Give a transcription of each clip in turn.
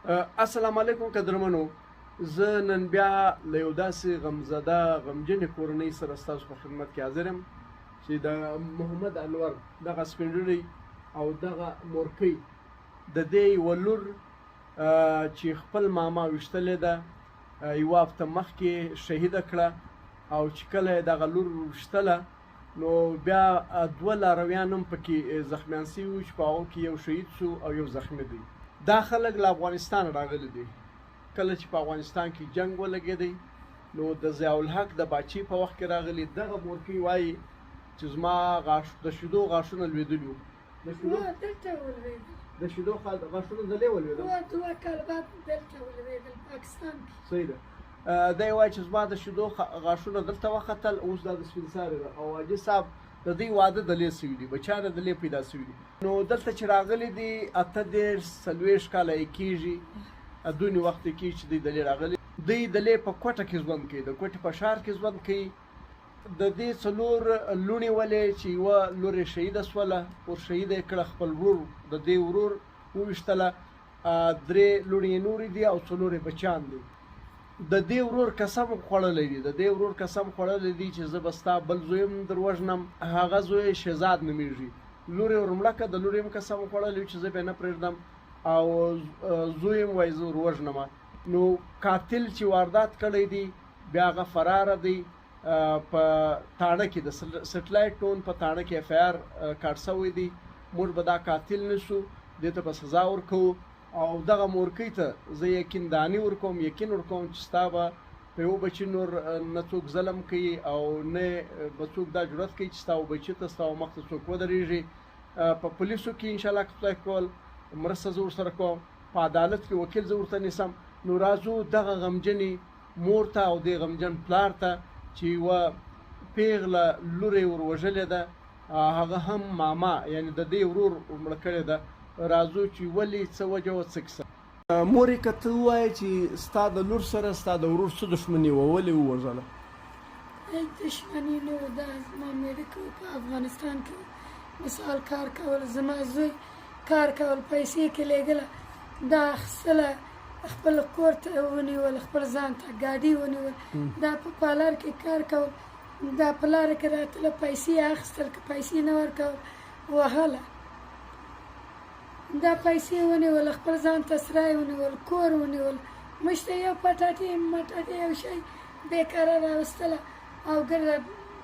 السلام علیکم قدرمنو. زه نن بیا له یو داسې غمزده غمجنې کورنۍ سره ستاسو په خدمت کې حاضر یم چې د محمد انور دغه سپین او دغه مورکۍ د دې یوه لور چې خپل ماما ویشتلې ده یوه هفته مخکې شهیده کړه او چې کله یې دغه لور ویشتله نو بیا دوه لارویان هم پکې زخمیان سوي وو چې په هغو کې یو شهید سو او یو زخمي دی. دا خلک له افغانستان راغلي دي. کله چې په افغانستان کې جنگ ولګېدی نو د ضیاءالحق د باچي په وخت کې راغلي. دغه مورکۍ وایي چې زما د شیدو غاښونه لوېدلي وو. د شیدو غاښونه دلې ولوېدل. دوه کاله بعد دلته ولوېدل پاکستان کې. صحیح ده. دی وایي چې زما د شیدو غاښونه دلته وختل، اوس دا د سپین سارې ده. او حاجي صاحب د دوی واده دلې سوي دي، بچیان یې دلې پیدا سوي دي. نو دلته چې راغلي دي 38 40 کاله یې کېږي، دونې وخت یې کېږي چې دوی دلې راغلي. دوی دلې په کوټه کې ژوند کوي، د کوټې په ښار کې ژوند کوي. د دې څلور لوڼې ولې چې یوه لور یې شهیده شوله، ور شهیده یې کړه، خپل ورور د دې ورور وویشتله، 3 لوڼې یې نورې دي او 4 یې بچیان دي. د دې ورور قسم خوړلی دی، د دې ورور قسم خوړلی دی چې زه به ستا بل زوی هم در وژنم. هغه زوی شهزاد نومیږي. لور یې ورمړه کړه، د لور یې هم قسم خوړلی چې زه به یې نه پرېږدم او زوی هم وایي زه ور وژنمه. نو قاتل چې واردات کړی دی بیا هغه فراره دی. په تاڼه کې د سټلایټ ټون په تاڼه کې FIR کاټ شوی دی. موږ به دا قاتل نیسو، دې ته به سزا ورکوو. او دغه مورکۍ ته زه یقین دانې ورکوم، یقین ورکوم چې ستا به په یو بچي نور نه څوک ظلم کوي او نه به څوک دا جرأت کوي چې ستا و بچي ته ستا و مخ ته څوک ودرېږي. په پولیسو کې انشاءالله که خدای کول مرسته زه ورسره کوم، په عدالت کې وکیل زه ورته نیسم. نو راځو دغه غمجنې مور ته او دې غمجن پلار ته چې یوه پیغله لور یې ور وژلې ده، هغه هم ماما یعنې د دې ورور مړه کړې ده، راځو چې ولې څه وجه وه څه کیسه. مورې که ته ووایې چې ستا د لور سره ستا د ورور څه دښمني وه، ولې ووژله؟ هیڅ دښمني نه وه. دا زما مېړه کوي په افغانستان کې مثال کار کول، زما زوی کار کول، پیسې کې لېږله، دا اخیستله خپل کور ته ونیول، خپل ځان ته ګاډي ونیول، دا په پالر کې کار کول، دا په لاره کې راتله پیسې اخیستل، که پیسې نه ورکول وهله. دا پیسې ونیول، خپل ځان ته سرای ونیول، کور ونیول، موږ ته یو پټاټې مټاټې یو شی بېکاره راوستله او ګرده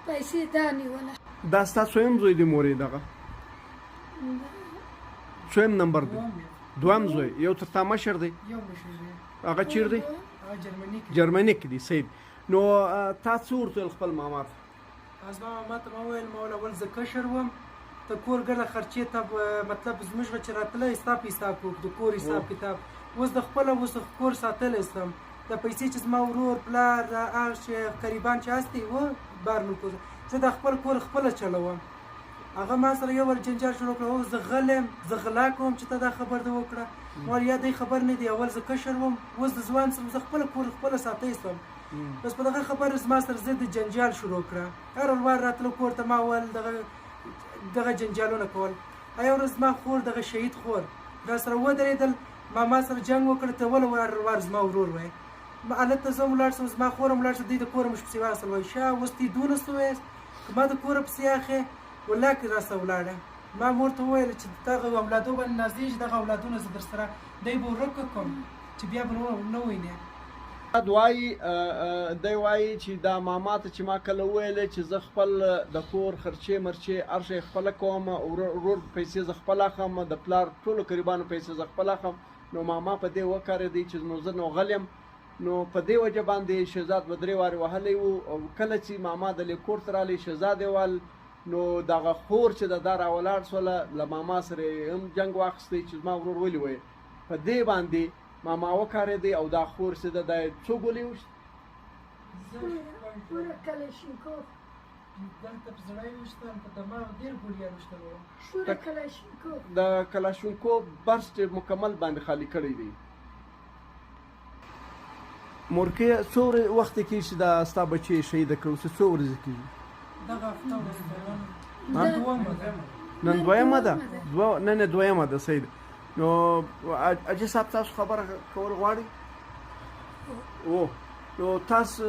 پیسې دا نیوله. دا ستا څویم زوی دی مورې؟ دغه څویم نمبر دی؟ دویم زوی. یو تر تا مشر دی؟ یو مشر دی. هغه چیرې دی؟ جرمني کې دی. صحیح. نو تا څه ورته ویل خپل ماما ته؟ زما ماما ته ما وویل ما اول زه کشر وم، ته کور ګرده خرچې ته مطلب زموږ به چې راتله حساب کوو، د کور حساب کتاب. اوس د خپله اوس کور ساتلی سم، د پیسې چې زما ورور پلار هغه چې قریبان چې هستې وه بهر ملکو، زه د خپل کور خپله چلوم. هغه ما سره یو ور جنجال شروع کړه، اوس زه غلی یم، زه غلا کوم چې ته دا خبر دې وکړه. ما یا دی خبر نه دی، اول زه کشر وم، اوس د ځوان سره زه خپله کور خپله ساتی سم. بس په دغه خبره زما سره ضد جنجال شروع کړه. هر وار راتلو کور ته ما ویل دغه جنجالونه کول. یو ورځ زما خور دغه شهید خور را سره ودرېدل، ما سره جنګ وکړ، ته ولې وار زما ورور وایي. هلته زه ولاړ شم، زما خور هم ولاړ شم، دوی د کوره مو پسې واخیستل، وایي شا اوس تی دونه سویاست، که ما د کوره پسې اخې والله که را سره ولاړه. ما مور ته وویل چې دغه اولادو باندې نازدې چې دغه اولادونه زه در سره دی به ورک کړم چې بیا به نه وینې. دی وایي چې دا ماما ته چې ما کله وویلې چې زه خپل د کور خرچې مرچې هر شی خپله کوم، ورور پیسې زه خپله اخلم، د پلار ټولو قریبانو پیسې زه خپله اخلم، نو ماما په دې وکارېدی چې نو زه نو غل یم. نو په دې وجه باندې شهزاد به 3 وارې وهلی وو. او کله چې ماما دلې کور ته رالی شهزاد یې وال، نو دغه خور چې دا راولاړ شوله له ماما سره هم جنګ واخیستی چې زما ورور ولې وایي. په دې باندې ماما وکارېدی او دا خور چې ده دا یې څو ګولې وشت؟ شوره کلاشینکوف دلته په زړه یې وشتل، په دماغ ډېر ګولیان وشتل وو. شوره کلاشینکوف د کلاشینکوف برس چې مکمل باندې خالي کړی دی. مورکۍ څو وخت کېږي چې دا ستا بچی شهیده کړه؟ اوس څو ورځې کېږي؟ دغه هفته نن دویمه ده؟ نه دویمه ده. صحیح ده. نو اجي صاحب تاسو خبره کول غواړئ او نو تاسو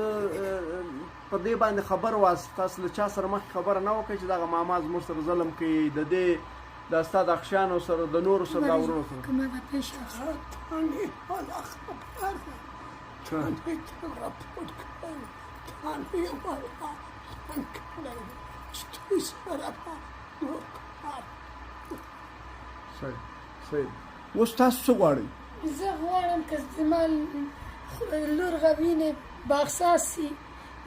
په دې باندې خبر واست تاسو له چا سره مخکې خبره نه وکړئ چې دغه ماما زموږ سره ظلم کوي د دې د ستا د اخښیانو سره د نورو سره د اورونو سره کومه ده پیش صحیح اوس تاسو څه غواړئ زه غواړم که زما لور غوینې باغساز سي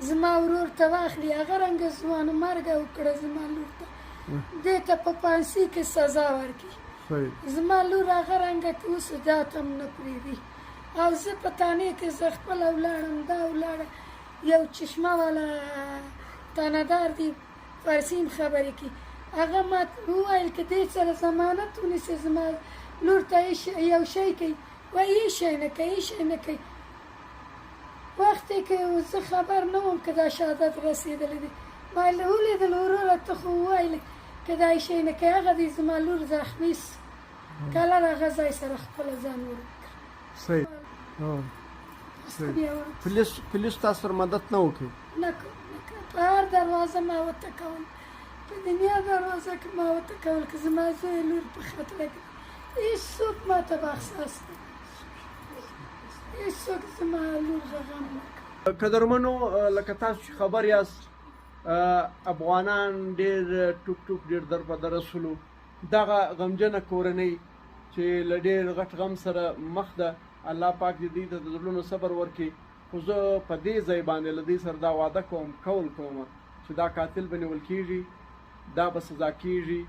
زما ورور ته واخلي هغه رنګه ځوانه مرګه وکړه زما لور ته دې ته په پانسي کې سزا ورکړي زما لور هغه رنګه که اوس جات هم نه پرېږدي او زه په تانې کې زه خپله ولاړم دا ولاړه یو چشمه والا تانهدار دی فارسي خبرې کوي هغه ما وویل که دې سره ضمانت ونیسي زما لور ته یو شی کوي وایي هیڅ شی نه کوي هیڅ شی نه کوي وخت یې که زه خبر نه وم که دا شهادت رسېدلی دی ما یې ولیدل وروره ته خو وویل که دا هیڅ شی نه کوي هغه دی زما لور زخمي کله هغه ځای سره خپله ځان ورکړه صحیح پولیس تاسو سره مدد نه وکړي نه کوم په هر دروازه ما وټکول په دنیا دروازه کې ما وټکول که زما زوی لور په خطره کې هېڅوک ما ته باخصاص نه هېڅوک زما لور غم نه کوي قدرمنو لکه تاسو چې خبر یاست افغانان ډېر ټوک ټوک ډېر در په در رسولو دغه غمجنه کورنۍ چې له ډېر غټ غم سره مخ ده الله پاک دې دوی ته د زړونو صبر ورکړي خو زه په دې ځای باندې له دوی سره دا وعده کوم قول کوم چې دا قاتل به نیول کېږي دا به سزا کېږي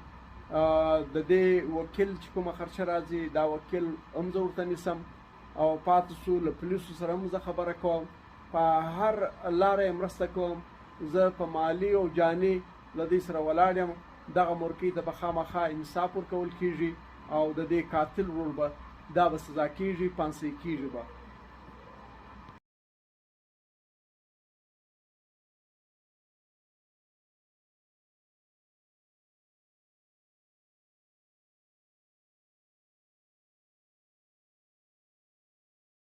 د دې وکیل چې کومه خرچه راځي دا وکیل هم زه ورته نیسم او پاتې شو له پولیسو سره هم زه خبره کوم په هر لاره یې مرسته کوم زه په مالي او جاني له دوی سره ولاړ یم دغه مورکۍ ته به خامخا انصاف ورکول کېږي او د دې قاتل ورور به دا به سزا کېږي پانسۍ کېږي به